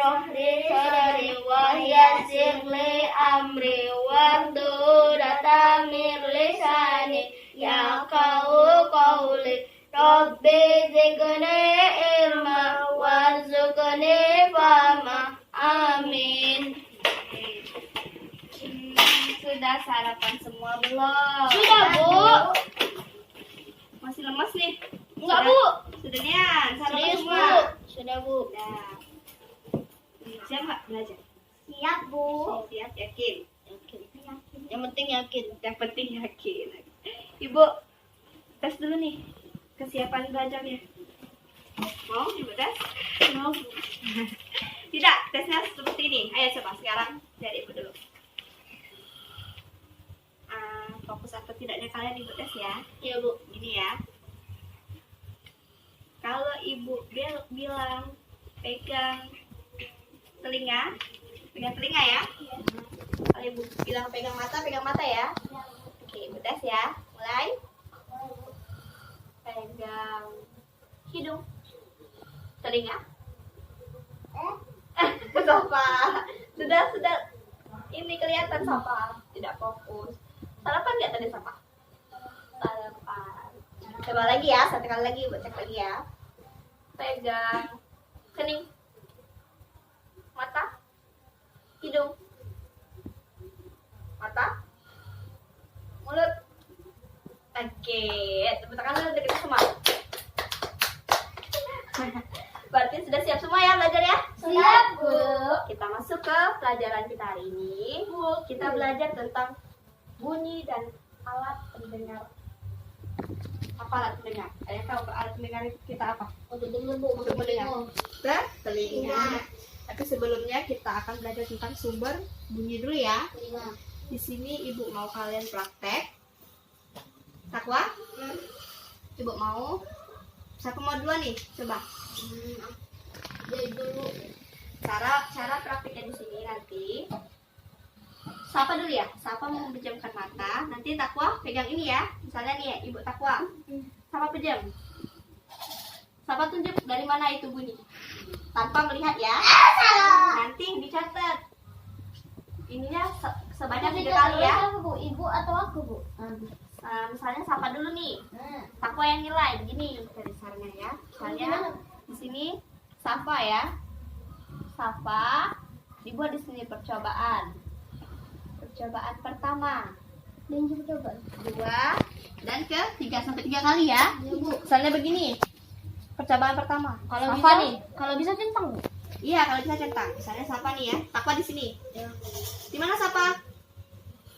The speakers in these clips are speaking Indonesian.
sohri sorari wahyasir li amri wardu datamir lisani ya qawli Rabbi zikni ilma warzuqni fahma. Amin. Sudah sarapan semua belum? Sudah, Bu. Masih lemas nih? Enggak, Bu. Sudah Nian, sarapan Serius, semua. Bu. Sudah, Bu. Nah. Siap nggak belajar? Siap, Bu. Siap, yakin? Yakin. Yang penting yakin. Yang penting yakin. Ibu, tes dulu nih kesiapan belajarnya. Mau Ibu tes? Mau, Bu. Tidak, tesnya seperti ini. Ayo coba sekarang dari Ibu dulu. Fokus atau tidaknya kalian Ibu tes ya. Iya, Bu. Gini ya. Kalau Ibu bilang pegang telinga ya. Kalau Ibu bilang pegang mata ya. Oke, Ibu tes ya. Mulai. Pegang hidung, telinga. Sofa. Sudah. Ini kelihatan Sofa. Tidak fokus. Sarapan nggak tadi Sofa? Sarapan. Coba lagi ya, satu kali lagi, cek lagi ya. Pegang kening, mata, hidung, mata, mulut. Oke, tepuk tangan dulu untuk kita semua. Berarti sudah siap semua ya belajar ya? Siap, Bu. Kita masuk ke pelajaran kita hari ini. Kita belajar tentang bunyi dan alat pendengar. Apa alat pendengar? Kalian tahu alat pendengar kita apa? Untuk dengar, Bu. Untuk mendengar. Telinga. Tapi sebelumnya kita akan belajar tentang sumber bunyi dulu ya. Telinga. Di sini Ibu mau kalian praktek. Takwa? Ibu mau? Siapa mau duluan nih? Coba. Jadi dulu. Cara prakteknya di sini nanti. Sapa dulu ya. Sapa mau memejamkan mata. Nanti Takwa pegang ini ya. Misalnya nih ya, Ibu Takwa. Sapa pejam. Sapa tunjuk dari mana itu bunyi. Tanpa melihat ya. Nanti dicatat. Ininya sebanyak 3 kali ya. Siapa, Bu? Ibu atau aku, Bu? Misalnya Sapa dulu nih. Takwa yang nilai begini dari caranya ya. Misalnya di sini Sapa ya. Sapa dibuat di sini percobaan. Percobaan pertama. Dan coba. 2 dan ke-3 sampai 3 kali ya. Misalnya begini. Percobaan pertama. Kalau Sapa bisa nih. Kalau bisa centang, Bu. Iya, kalau bisa centang. Misalnya Sapa nih ya. Takwa di sini. Ya. Di mana Sapa?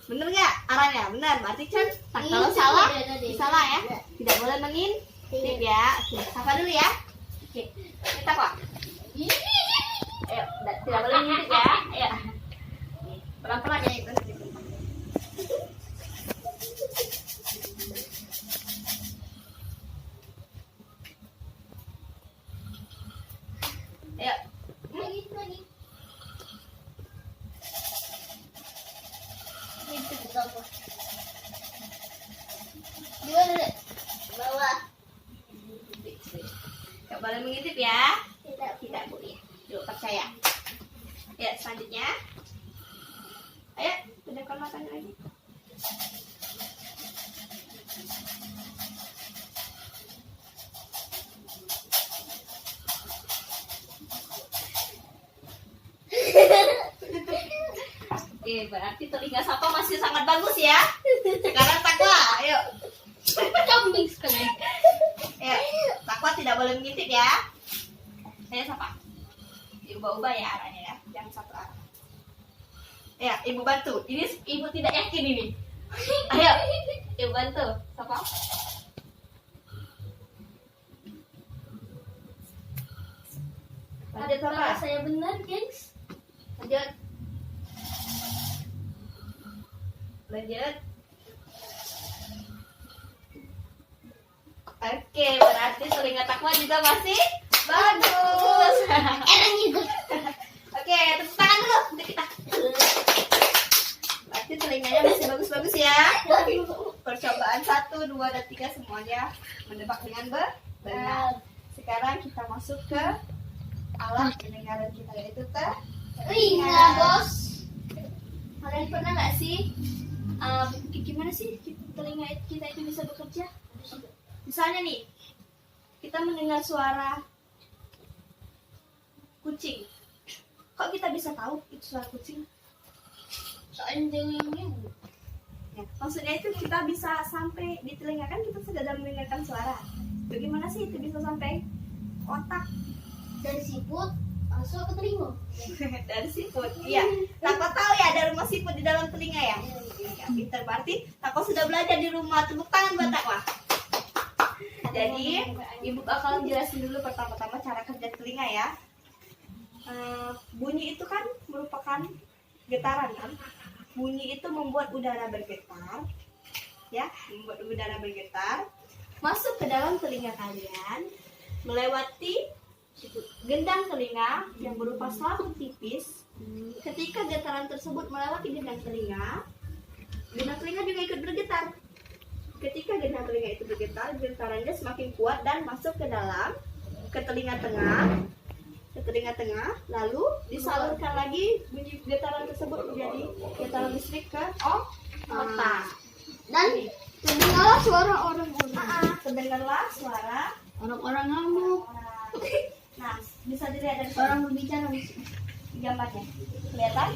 Bener nggak arahnya? Benar. Berarti centang. Iya, Kalau iya, salah, iya, tadi. salah ya. Iya. Tidak boleh mengintip ya. Oke, Sapa dulu ya. Oke, kita kok. Ayo, tidak boleh ngintip ya. Ayo. Pelan-pelan ya itu. Ayo. Lagi. Itu kita apa? Gimana, Dek? Bawah. Gak boleh mengintip ya. Tidak. Bu ya. Yuk, percaya. Ya, selanjutnya. Ayo, pejamkan matanya lagi. Oke, berarti telinga Sapa masih sangat bagus ya. Sekarang Takwa, ayo. Kambing sekali. Ya, Takwa tidak boleh mengintip ya. Saya Sapa. Diubah-ubah ya arahnya ya, jangan satu arah. Ya, Ibu bantu. Ini Ibu tidak yakin ini. Ayo, Ibu bantu. Sapa. Lanjut Sapa. Apakah saya benar, gengs? Lanjut. Lanjut. Oke, berarti telinga Takwa juga masih bagus. Enak juga. Oke, tepuk tangan dulu untuk kita. Berarti telinganya masih bagus-bagus ya. Percobaan 1, 2, dan 3 semuanya menebak dengan benar. Sekarang kita masuk ke alat pendengaran kita yaitu Telinga, bos. Kalian pernah nggak sih gimana sih telinga kita itu bisa bekerja? Misalnya nih, kita mendengar suara kucing. Kok kita bisa tahu itu suara kucing? Soalnya yang Ya, maksudnya itu kita bisa sampai di telinga, kan kita sedang mendengarkan suara. Bagaimana sih itu bisa sampai otak? dari siput masuk ke telinga. Dari siput. Iya. Tako tahu ya ada rumah siput di dalam telinga ya? Ya, pintar, berarti Tako sudah belajar di rumah. Tepuk tangan buat Tako. Jadi, Ibu bakal jelasin dulu pertama-tama cara kerja telinga ya. Bunyi itu kan merupakan getaran kan? Bunyi itu membuat udara bergetar, ya, membuat udara bergetar, masuk ke dalam telinga kalian, melewati gendang telinga yang berupa selaput tipis. Ketika getaran tersebut melewati gendang telinga juga ikut bergetar. Ketika gendang telinga itu bergetar, getarannya semakin kuat dan masuk ke dalam, ke telinga tengah, lalu disalurkan lagi bunyi getaran tersebut menjadi getaran listrik ke otak. Dan terdengarlah suara orang-orang. Terdengarlah suara Orang-orang ngamuk. orang. Nah, bisa dilihat dari Orang berbicara. gambarnya. Kelihatan?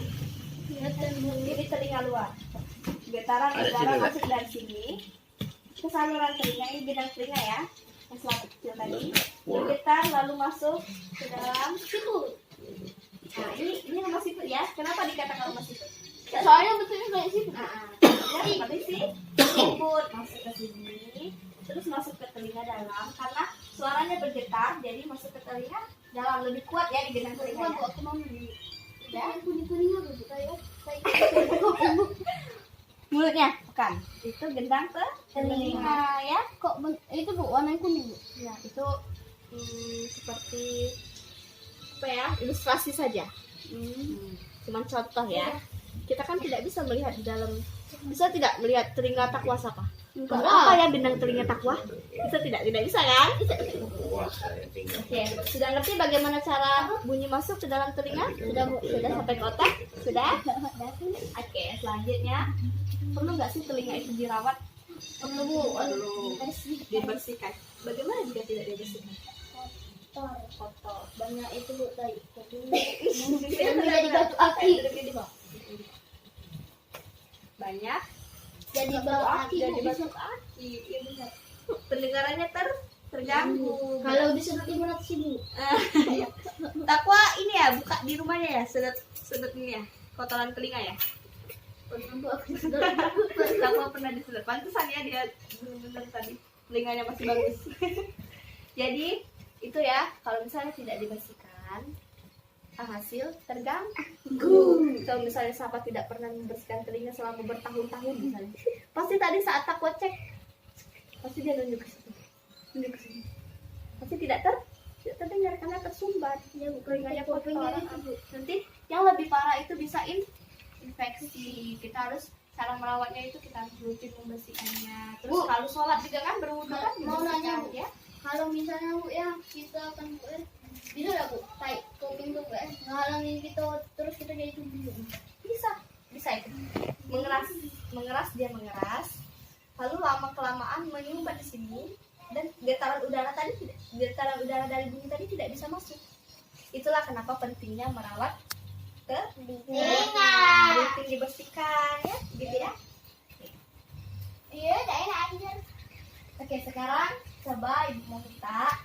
Ini telinga luar. Getaran udara masuk dari sini ke saluran telinga, ini bidang telinga ya, yang selaput kecil tadi, bergetar lalu masuk ke dalam siput. Nah, ini rumah siput ya. Kenapa dikatakan rumah siput? Soalnya betulnya kayak siput. Ya, seperti siput masuk ke sini, terus masuk ke telinga dalam karena suaranya bergetar, jadi masuk ke telinga dalam lebih kuat ya di gendang telinga. Aku mau nih. Ya, Kuning-kuning apa gitu ya? mulutnya bukan, itu gendang telinga ya. Kok itu bu warna kuning bu? Ya, itu seperti apa ya, ilustrasi saja. Cuman contoh ya. Kita kan tidak bisa melihat di dalam, bisa tidak melihat telinga takwa siapa? Apa ya gendang telinga takwa? Bisa tidak bisa kan? Oke, sudah ngerti bagaimana cara bunyi masuk ke dalam telinga? Sudah sampai ke otak? Sudah? Oke, selanjutnya perlu nggak sih telinga itu dirawat? Perlu bu. Dibersihkan. Bagaimana jika tidak dibersihkan? Kotor. Banyak itu bu tadi. Jadi batu aki. Banyak Jadi batu aki. jadi batu aki. Iya benar. Pendengarannya terganggu. Kalau disedot ibu nanti sih bu. Takwa ini ya, buka di rumahnya ya, sedot ini ya, kotoran telinga ya. Takwa pernah disedot. Pantesan ya dia benar tadi telinganya masih bagus. Jadi itu ya, kalau misalnya tidak dibersihkan, hasil terganggu. Kalau misalnya sahabat tidak pernah membersihkan telinga selama bertahun-tahun misalnya, pasti tadi saat Takwa cek, pasti dia nunjuk ke sini, pasti tidak terdengar karena tersumbat ya, telinganya kotor. Nanti yang lebih parah itu bisa infeksi. Kita harus, cara merawatnya itu kita harus rutin membersihkannya. Terus Bu, kalau sholat juga kan berwudu kan mau nanya, Bu. ya. Kalau misalnya bu ya kita kan bu bisa nggak bu tarik kuping tuh bu ngehalangin kita terus kita jadi tubuh. Bisa itu mengeras dia mengeras, lalu lama kelamaan menyumbat di sini dan getaran udara dari bunyi tadi tidak bisa masuk. Itulah kenapa pentingnya merawat telinga, rutin dibersihkan ya, gitu ya. Iya, udah enak aja. Oke, sekarang coba Ibu mau minta,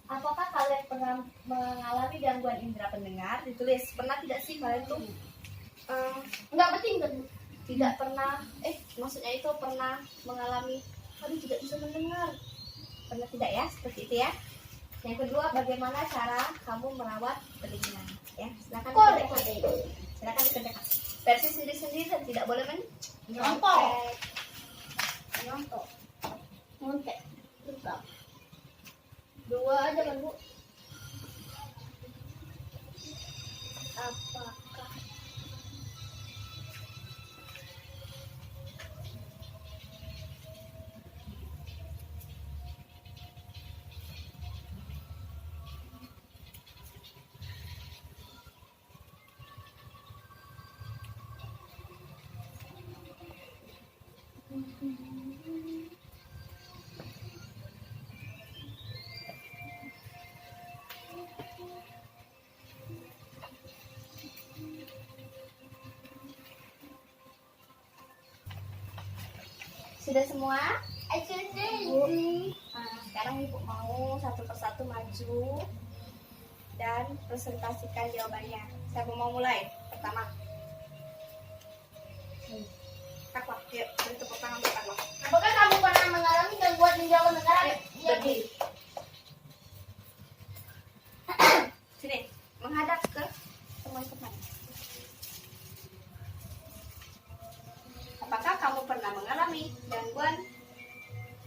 apakah kalian pernah mengalami gangguan indera pendengar? Ditulis, pernah tidak sih kalian tuh Nggak penting kan bu? tidak pernah, maksudnya itu pernah mengalami, aduh tidak bisa mendengar. Pernah tidak ya, seperti itu ya. Yang kedua, bagaimana cara kamu merawat telinga? Ya, silakan dikerjakan. Versi sendiri-sendiri dan tidak boleh Nyontek. nyontek. Montek. Tetap. 2 aja kan bu? Apakah Sudah semua? Ibu. Nah, sekarang ibu mau satu persatu maju dan presentasikan jawabannya. Siapa mau mulai? Pertama. Takwa, yuk, beri tepuk tangan untuk Takwa. Apakah kamu pernah mengalami gangguan ginjal mendengar? Berdiri. Sini, menghadap ke teman-teman. Apakah kamu pernah mengalami gangguan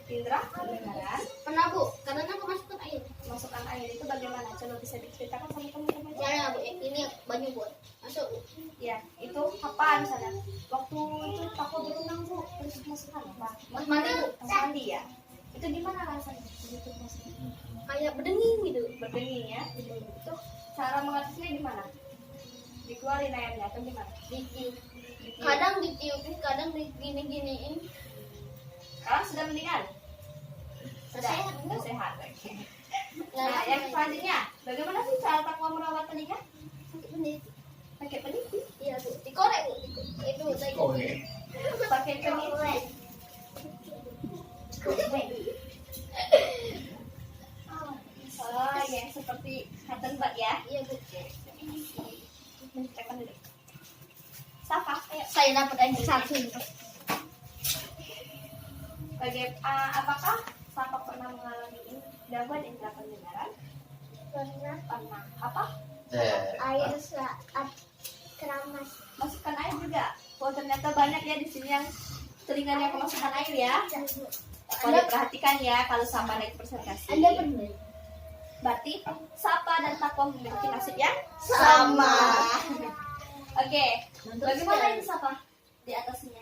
indera pendengaran? Pernah Bu, karena aku masukkan air. Masukkan air itu bagaimana? Coba bisa diceritakan sama teman-teman. Caranya Bu, ini banyak Bu. Masuk Bu. Ya, itu apaan sana? Waktu itu takut berenang Bu, terus masukkan apa? Mas mandi Bu. Mas mandi ya? Itu gimana rasanya? Begitu masukkan. Kayak berdenging gitu. Berdenging ya? Itu cara mengatasinya gimana? Dikeluarin airnya atau gimana? Ditiup. Ditiup. Kadang ditiupin, kadang digini-giniin. Sekarang sudah mendingan? Sehat, Bu. Sehat. Oke. Nah, yang selanjutnya, bagaimana sih cara Takwa merawat telinga? Menit. Pakai peniti? Iya Bu, dikorek Bu. Itu tadi. Pakai peniti? Oh, yang seperti cotton bud ya? Iya Bu. Tekan dulu. Sapa, ayo. Saya dapat air satu. Apakah Sapa pernah mengalami gangguan indera pendengaran? Pernah Pernah. Apa? air saat keramas. Masukkan air juga. Oh, ternyata banyak ya di sini yang telinganya kemasukan air ya. Boleh perhatikan ya kalau Sapa naik presentasi. Anda pernah? Berarti Sapa dan Takwa memiliki nasib yang Sama. Oke. Bagaimana itu Sapa di atasnya?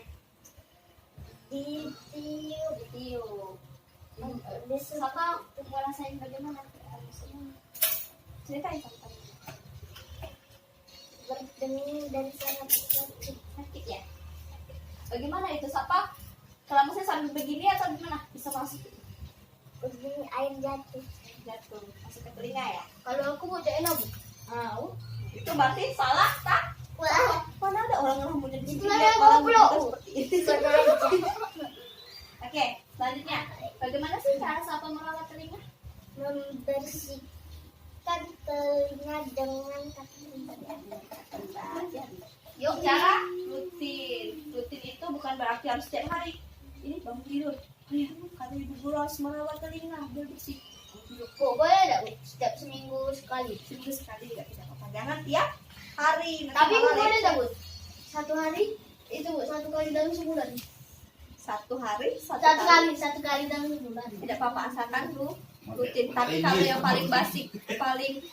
Ditiup. Ditiup. Sapa ngerasain bagaimana? Ceritain Sapa. Berdenging dan sangat sakit. Sakit ya? Bagaimana itu Sapa? Keramasnya sambil begini atau gimana? Bisa masuk Begini air jatuh. jatuh masuk ke telinga ya? Kalau aku mau enak Bu. Itu berarti salah tak? Wah, Mana ada orang rambutnya di sini Mana lihat ada orang goblok. kita seperti ini. Oke, selanjutnya bagaimana sih cara Sapa merawat telinga? membersihkan telinga dengan kaki. Yuk, cara rutin. Rutin itu bukan berarti harus setiap hari. Ini bangun tidur. Ayah, kata ibu guru harus merawat telinga biar bersih. Bu, boleh enggak Bu? Setiap seminggu sekali. Seminggu sekali juga tidak apa-apa. Jangan tiap hari. Nanti Tapi Bu, malah boleh lecet. enggak Bu? Satu hari itu Bu, satu kali dalam sebulan. Satu hari, Satu kali dalam sebulan. Tidak apa-apa asalkan lu rutin. Tapi kalau yang paling basic, paling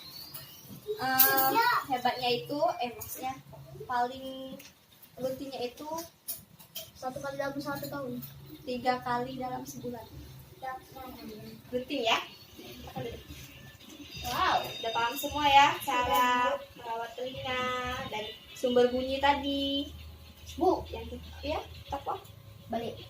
hebatnya itu, maksudnya paling rutinnya itu Satu kali dalam 1 tahun. 3 kali dalam sebulan. Rutin ya. Wow, udah paham semua ya cara merawat telinga dan sumber bunyi tadi. Bu, Yang ya, Takwa. balik.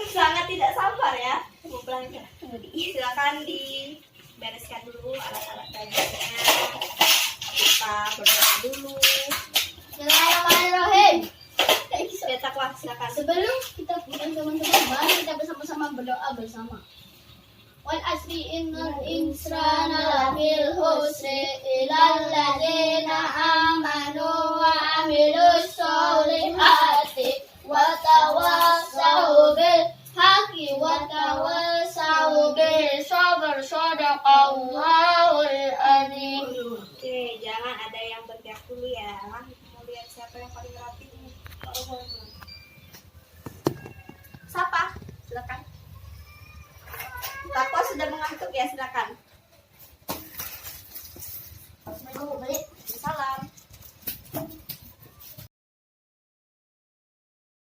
Sangat tidak sabar ya. Mau belajar. Silakan dibereskan dulu alat-alat belajarnya. Kita berdoa dulu. Bismillahirrahmanirrahim. Ya, Takwa, silakan. Sebelum kita pulang teman-teman, mari kita bersama-sama berdoa bersama. Wal asri innal insana lafil khusri illal ladzina amanu wa amilus solihati wa tawassaw bil haqqi wa tawassaw bis sabr. Shadaqallahul azim. Oke, jangan ada yang bergerak dulu ya. Mau lihat siapa yang paling rapi nih. Sapa, silakan. Takwa sudah mengantuk ya, silakan.